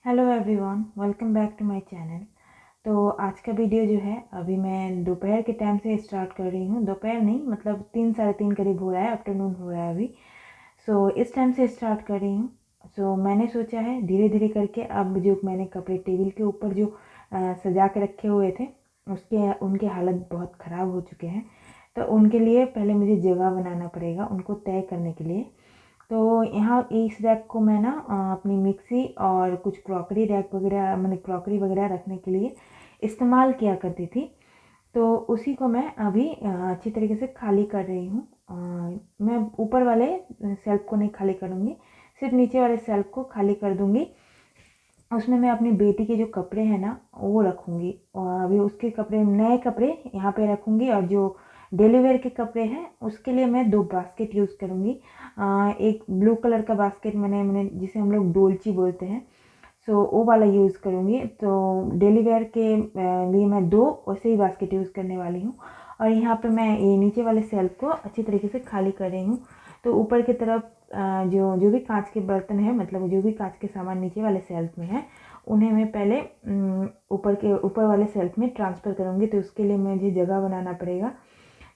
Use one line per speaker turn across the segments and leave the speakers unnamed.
Hello everyone, welcome back to my channel. तो आज का वीडियो जो है अभी मैं दोपहर के टाइम से स्टार्ट कर रही हूँ। दोपहर नहीं, मतलब 3 साढ़े 3 करीब हो रहा है, आफ्टरनून हो रहा है अभी। इस टाइम से स्टार्ट कर रही हूँ। मैंने सोचा है धीरे धीरे करके अब जो मैंने कपड़े टेबल के ऊपर जो सजा के रखे हुए थे उनके हालत बहुत ख़राब हो चुके हैं। तो उनके लिए पहले मुझे जगह बनाना पड़ेगा उनको तय करने के लिए। तो यहाँ इस रैक को मैं ना अपनी मिक्सी और कुछ क्रॉकरी रैक वगैरह, मैंने क्रॉकरी वगैरह रखने के लिए इस्तेमाल किया करती थी। तो उसी को मैं अभी अच्छी तरीके से खाली कर रही हूँ। मैं ऊपर वाले सेल्फ को नहीं खाली करूँगी, सिर्फ नीचे वाले सेल्फ को खाली कर दूँगी। उसमें मैं अपनी बेटी के जो कपड़े हैं ना वो रखूँगी, और अभी उसके कपड़े, नए कपड़े यहाँ पे रखूँगी। और जो डेली वेयर के कपड़े हैं उसके लिए मैं 2 बास्केट यूज़ करूँगी। एक ब्लू कलर का बास्केट मैंने मैंने जिसे हम लोग डोलची बोलते हैं, वो वाला यूज़ करूँगी। तो डेली वेयर के लिए मैं 2 वैसे ही बास्केट यूज़ करने वाली हूँ। और यहाँ पे मैं ये नीचे वाले सेल्फ को अच्छी तरीके से खाली कर रही हूँ। तो ऊपर की तरफ जो जो भी कांच के बर्तन हैं, मतलब जो भी कांच के सामान नीचे वाले सेल्फ में है, उन्हें मैं पहले ऊपर वाले सेल्फ में ट्रांसफ़र करूँगी। तो उसके लिए मुझे जगह बनाना पड़ेगा।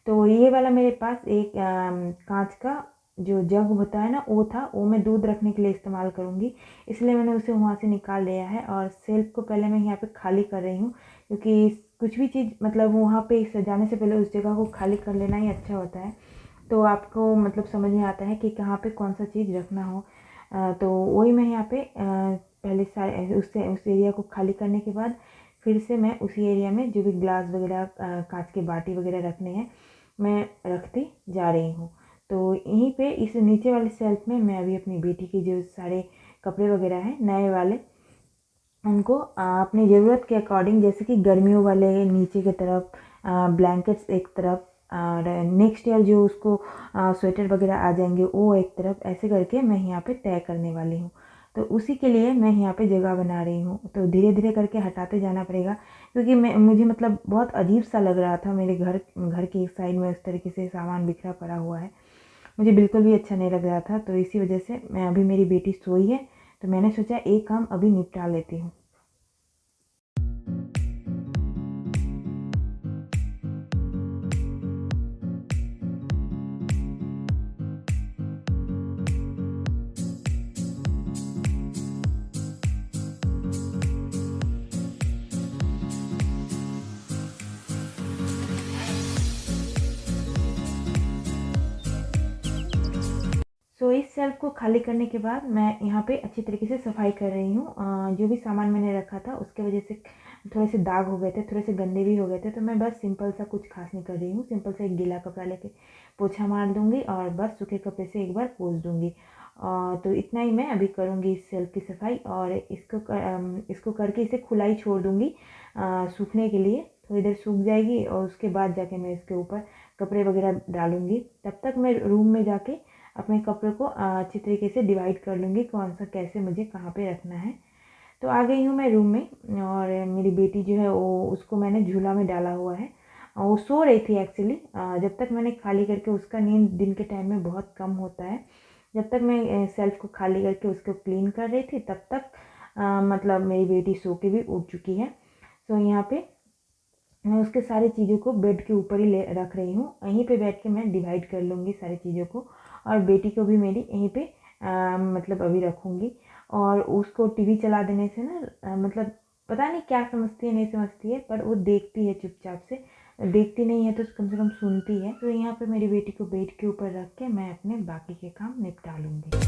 तो ये वाला मेरे पास एक कांच का जो जग होता है ना वो था, वो मैं दूध रखने के लिए इस्तेमाल करूँगी, इसलिए मैंने उसे वहाँ से निकाल लिया है। और सेल्फ को पहले मैं यहाँ पे खाली कर रही हूँ, क्योंकि कुछ भी चीज़ मतलब वहाँ पे सजाने से पहले उस जगह को खाली कर लेना ही अच्छा होता है। तो आपको मतलब समझ में आता है कि कहाँ पे कौन सा चीज़ रखना हो। तो वही मैं यहाँ पे पहले उस एरिया को खाली करने के बाद फिर से मैं उसी एरिया में जो भी ग्लास वगैरह, कांच के बाटी वगैरह रखने हैं, मैं रखती जा रही हूँ। तो यहीं पे इस नीचे वाले शेल्फ में मैं अभी अपनी बेटी के जो सारे कपड़े वगैरह हैं नए वाले, उनको अपनी ज़रूरत के अकॉर्डिंग, जैसे कि गर्मियों वाले नीचे की तरफ, ब्लैंकेट्स एक तरफ, और नेक्स्ट ईयर जो उसको स्वेटर वगैरह आ जाएंगे वो एक तरफ, ऐसे करके मैं यहाँ पे तय करने वाली हूँ। तो उसी के लिए मैं यहाँ पे जगह बना रही हूँ। तो धीरे धीरे करके हटाते जाना पड़ेगा, क्योंकि मुझे मतलब बहुत अजीब सा लग रहा था मेरे घर घर के एक साइड में उस तरीके से सामान बिखरा पड़ा हुआ है। मुझे बिल्कुल भी अच्छा नहीं लग रहा था। तो इसी वजह से मैं, अभी मेरी बेटी सोई है तो मैंने सोचा एक काम अभी निपटा लेती हूँ। इस शेल्फ को खाली करने के बाद मैं यहाँ पे अच्छी तरीके से सफाई कर रही हूँ। जो भी सामान मैंने रखा था उसके वजह से थोड़े से दाग हो गए थे, थोड़े से गंदे भी हो गए थे। तो मैं बस सिंपल सा, कुछ खास नहीं कर रही हूँ, सिंपल सा एक गीला कपड़ा लेके पोछा मार दूँगी और बस सूखे कपड़े से एक बार पोंछ दूँगी। तो इतना ही मैं अभी करूँगी इस शेल्फ की सफाई। और इसको करके इसे खुला ही छोड़ दूँगी सूखने के लिए। थोड़ी देर सूख जाएगी और उसके बाद जाके मैं इसके ऊपर कपड़े वगैरह डालूँगी। तब तक मैं रूम में जाके अपने कपड़े को अच्छी तरीके से डिवाइड कर लूँगी, कौन सा कैसे मुझे कहाँ पे रखना है। तो आ गई हूँ मैं रूम में, और मेरी बेटी जो है वो, उसको मैंने झूला में डाला हुआ है। वो सो रही थी एक्चुअली। जब तक मैंने खाली करके, उसका नींद दिन के टाइम में बहुत कम होता है, जब तक मैं सेल्फ को खाली करके उसको क्लीन कर रही थी तब तक मतलब मेरी बेटी सो के भी उठ चुकी है। यहाँ पे मैं उसके सारी चीज़ों को बेड के ऊपर ही ले रख रही हूँ। यहीं पे बैठ के मैं डिवाइड कर लूँगी सारी चीज़ों को, और बेटी को भी मेरी यहीं पे मतलब अभी रखूँगी। और उसको टीवी चला देने से ना मतलब पता नहीं क्या समझती है, नहीं समझती है, पर वो देखती है चुपचाप से। देखती नहीं है तो कम से कम सुनती है। तो यहाँ पे मेरी बेटी को बेड के ऊपर रख के मैं अपने बाकी के काम निपटा लूँगी।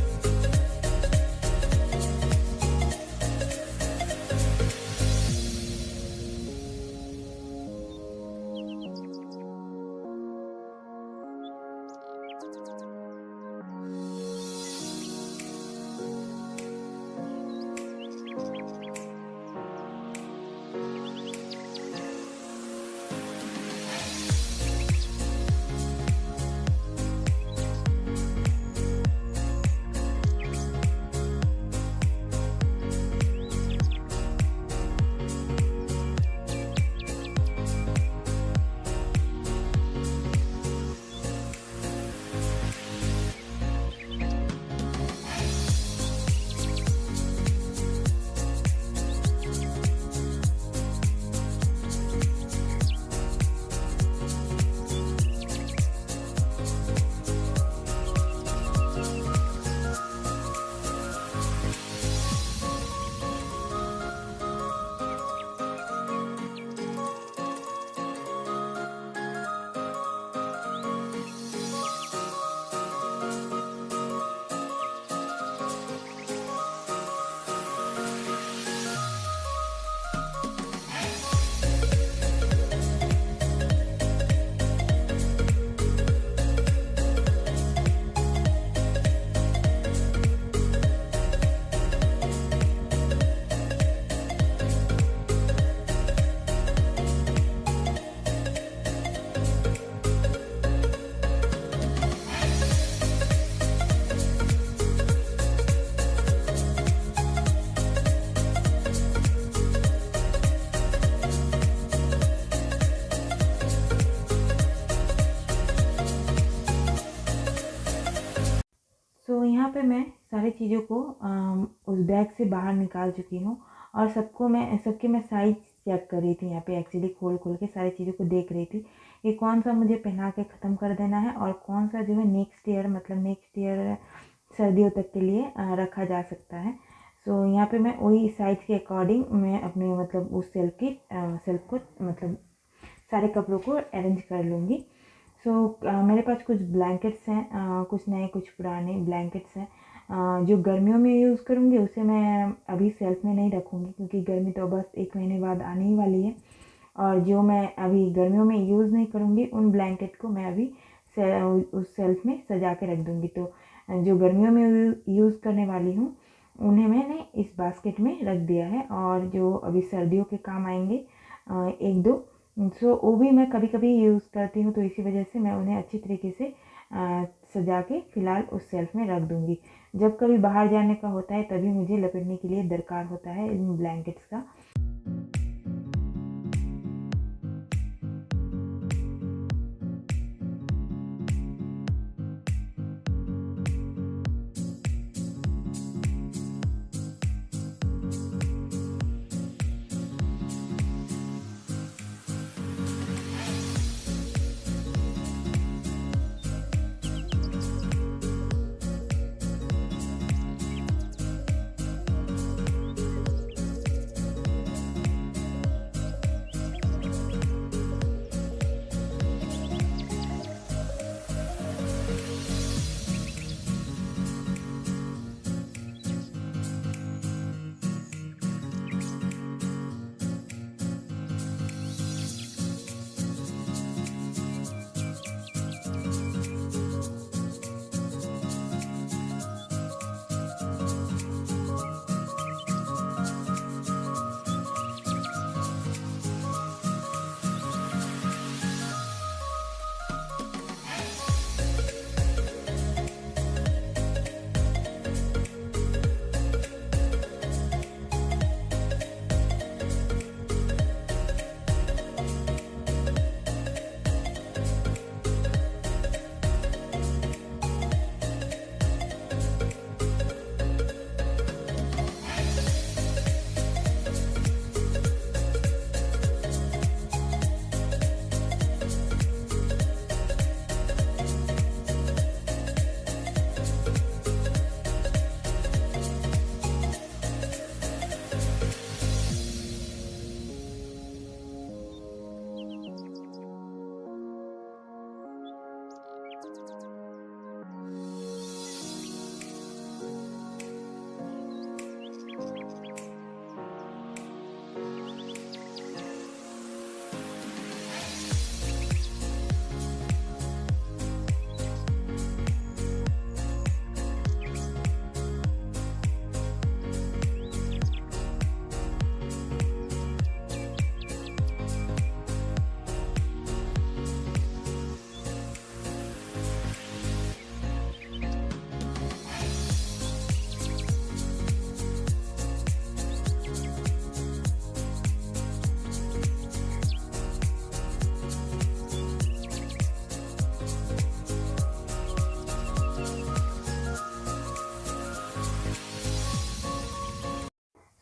यहाँ पे मैं सारी चीज़ों को उस बैग से बाहर निकाल चुकी हूँ और सबकी मैं साइज़ चेक कर रही थी। यहाँ पे एक्चुअली खोल के सारी चीज़ों को देख रही थी कि कौन सा मुझे पहना के ख़त्म कर देना है और कौन सा जो है नेक्स्ट ईयर सर्दियों तक के लिए रखा जा सकता है। सो यहाँ पे मैं वही साइज़ के अकॉर्डिंग मैं अपने मतलब उस सेल्फ को मतलब सारे कपड़ों को अरेंज कर लूँगी। मेरे पास कुछ ब्लैंकेट्स हैं, कुछ नए कुछ पुराने ब्लैंकेट्स हैं। जो गर्मियों में यूज़ करूँगी उसे मैं अभी सेल्फ में नहीं रखूँगी क्योंकि गर्मी तो बस 1 महीने बाद आने ही वाली है। और जो मैं अभी गर्मियों में यूज़ नहीं करूँगी उन ब्लैंकेट को मैं अभी उस सेल्फ में सजा के रख दूँगी। तो जो गर्मियों में यूज़ करने वाली हूँ उन्हें मैंने इस बास्केट में रख दिया है और जो अभी सर्दियों के काम आएंगे 1-2 वो भी मैं कभी कभी यूज़ करती हूँ। तो इसी वजह से मैं उन्हें अच्छी तरीके से सजा के फ़िलहाल उस सेल्फ में रख दूँगी। जब कभी बाहर जाने का होता है तभी मुझे लपेटने के लिए दरकार होता है इन ब्लैंकेट्स का।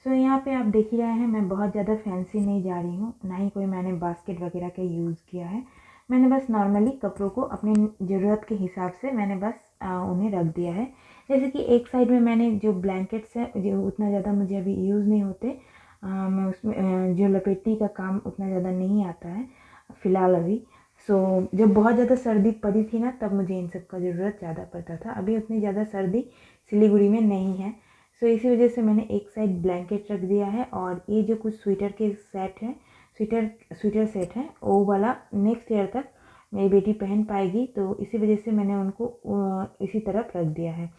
यहाँ पे आप देख ही रहे हैं मैं बहुत ज़्यादा फैंसी नहीं जा रही हूँ, ना ही कोई मैंने बास्केट वगैरह का यूज़ किया है। मैंने बस नॉर्मली कपड़ों को अपनी ज़रूरत के हिसाब से मैंने बस उन्हें रख दिया है। जैसे कि एक साइड में मैंने जो ब्लैंकेट्स हैं जो उतना ज़्यादा मुझे अभी यूज़ नहीं होते, मैं उसमें जो लपेटने का काम उतना ज़्यादा नहीं आता है फ़िलहाल अभी। जब बहुत ज़्यादा सर्दी पड़ी थी ना तब मुझे इन सब का ज़रूरत ज़्यादा पड़ता था। अभी उतनी ज़्यादा सर्दी सिलीगुड़ी में नहीं है। इसी वजह से मैंने एक साइड ब्लैंकेट रख दिया है और ये जो कुछ स्वेटर के सेट हैं, स्वेटर सेट हैं, वो वाला नेक्स्ट ईयर तक मेरी बेटी पहन पाएगी। तो इसी वजह से मैंने उनको इसी तरफ रख दिया है।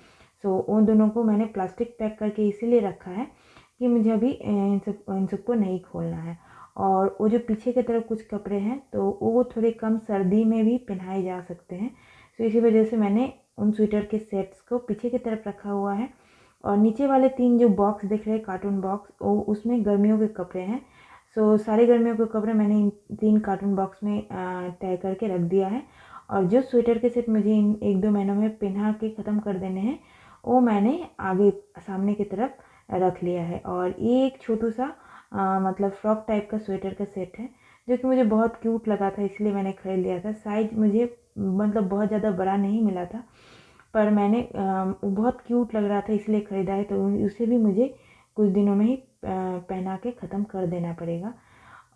उन दोनों को मैंने प्लास्टिक पैक करके इसीलिए रखा है कि मुझे अभी इन सबको नहीं खोलना है। और वो जो पीछे की तरफ कुछ कपड़े हैं तो वो थोड़े कम सर्दी में भी पहनाए जा सकते हैं। इसी वजह से मैंने उन स्वेटर के सेट्स को पीछे की तरफ रखा हुआ है। और नीचे वाले 3 जो बॉक्स दिख रहे हैं कार्टून बॉक्स, वो उसमें गर्मियों के कपड़े हैं। सारे गर्मियों के कपड़े मैंने इन 3 कार्टून बॉक्स में तय करके रख दिया है। और जो स्वेटर के सेट मुझे इन 1-2 महीनों में पहना के ख़त्म कर देने हैं वो मैंने आगे सामने की तरफ रख लिया है। और ये एक छोटू सा मतलब फ्रॉक टाइप का स्वेटर का सेट है जो कि मुझे बहुत क्यूट लगा था, इसलिए मैंने ख़रीद लिया था। साइज़ मुझे मतलब बहुत ज़्यादा बड़ा नहीं मिला था, पर मैंने बहुत क्यूट लग रहा था इसलिए ख़रीदा है। तो उसे भी मुझे कुछ दिनों में ही पहना के ख़त्म कर देना पड़ेगा।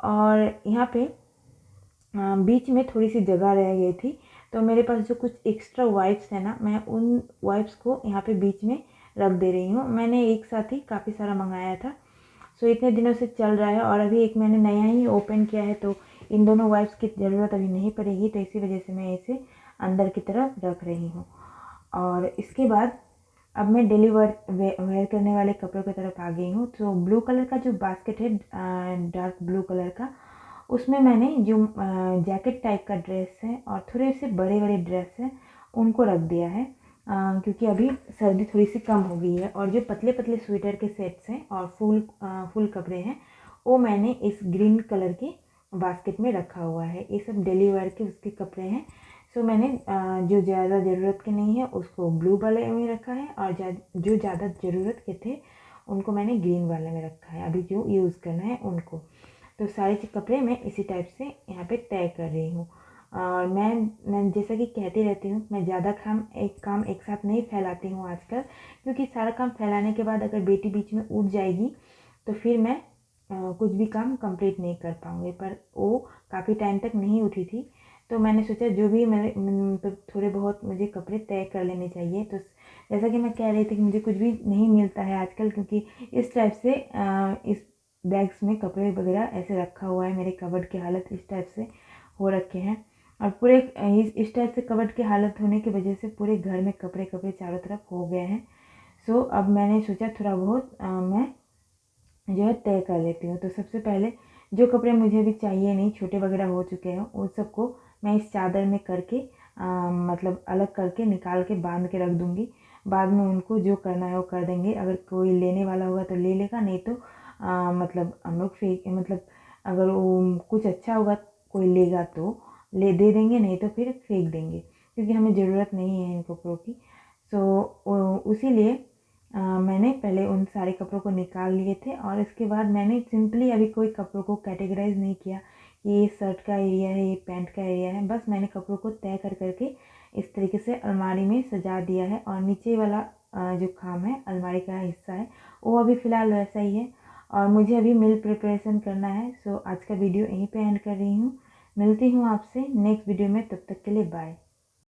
और यहाँ पे बीच में थोड़ी सी जगह रह गई थी, तो मेरे पास जो कुछ एक्स्ट्रा वाइप्स है ना, मैं उन वाइप्स को यहाँ पे बीच में रख दे रही हूँ। मैंने एक साथ ही काफ़ी सारा मंगाया था, सो इतने दिनों से चल रहा है और अभी एक मैंने नया ही ओपन किया है, तो इन दोनों वाइप्स की ज़रूरत अभी नहीं पड़ेगी, तो इसी वजह से मैं इसे अंदर की तरफ रख रही हूँ। और इसके बाद अब मैं डेली वेयर करने वाले कपड़ों की तरफ आ गई हूँ। तो ब्लू कलर का जो बास्केट है, डार्क ब्लू कलर का, उसमें मैंने जो जैकेट टाइप का ड्रेस है और थोड़े से बड़े बड़े ड्रेस हैं उनको रख दिया है, क्योंकि अभी सर्दी थोड़ी सी कम हो गई है। और जो पतले पतले स्वेटर के सेट्स हैं और फुल कपड़े हैं, वो मैंने इस ग्रीन कलर के बास्केट में रखा हुआ है। ये सब डेली वेयर के उसके कपड़े हैं। सो मैंने जो ज़्यादा ज़रूरत के नहीं है उसको ब्लू वाले में रखा है, और जो ज़्यादा ज़रूरत के थे उनको मैंने ग्रीन वाले में रखा है, अभी जो यूज़ करना है उनको। तो सारे कपड़े मैं इसी टाइप से यहाँ पे तय कर रही हूँ। और मैं जैसा कि कहती रहती हूँ, मैं ज़्यादा काम एक साथ नहीं फैलाती हूँ आजकल, क्योंकि सारा काम फैलाने के बाद अगर बेटी बीच में उठ जाएगी तो फिर मैं कुछ भी काम कंप्लीट नहीं कर पाऊँगी। पर वो काफ़ी टाइम तक नहीं उठी थी, तो मैंने सोचा जो भी मेरे मतलब थोड़े बहुत मुझे कपड़े तय कर लेने चाहिए। तो जैसा कि मैं कह रही थी कि मुझे कुछ भी नहीं मिलता है आजकल, क्योंकि इस टाइप से इस बैग्स में कपड़े वगैरह ऐसे रखा हुआ है। मेरे कबर्ड की हालत इस टाइप से हो रखे हैं, और पूरे इस टाइप से कबर्ड की हालत होने की वजह से पूरे घर में कपड़े कपड़े चारों तरफ हो गए हैं। सो अब मैंने सोचा थोड़ा बहुत मैं जो है तय कर लेती हूँ। तो सबसे पहले जो कपड़े मुझे भी चाहिए नहीं, छोटे वगैरह हो चुके हैं, उन सबको मैं इस चादर में करके मतलब अलग करके निकाल के बांध के रख दूँगी। बाद में उनको जो करना है वो कर देंगे। अगर कोई लेने वाला होगा तो ले लेगा, नहीं तो मतलब हम लोग मतलब अगर वो कुछ अच्छा होगा कोई लेगा तो दे देंगे, नहीं तो फिर फेंक देंगे, क्योंकि हमें ज़रूरत नहीं है इन कपड़ों की। सो इसीलिए मैंने पहले उन सारे कपड़ों को निकाल लिए थे, और इसके बाद मैंने सिंपली अभी कोई कपड़ों को कैटेगराइज नहीं किया कि ये शर्ट का एरिया है, ये पैंट का एरिया है। बस मैंने कपड़ों को तय करके इस तरीके से अलमारी में सजा दिया है। और नीचे वाला जो खाम है, अलमारी का हिस्सा है, वो अभी फ़िलहाल वैसा ही है। और मुझे अभी मील प्रिपरेशन करना है। सो आज का वीडियो यहीं पे एंड कर रही हूँ। मिलती हूँ आपसे नेक्स्ट वीडियो में, तब तक के लिए बाय।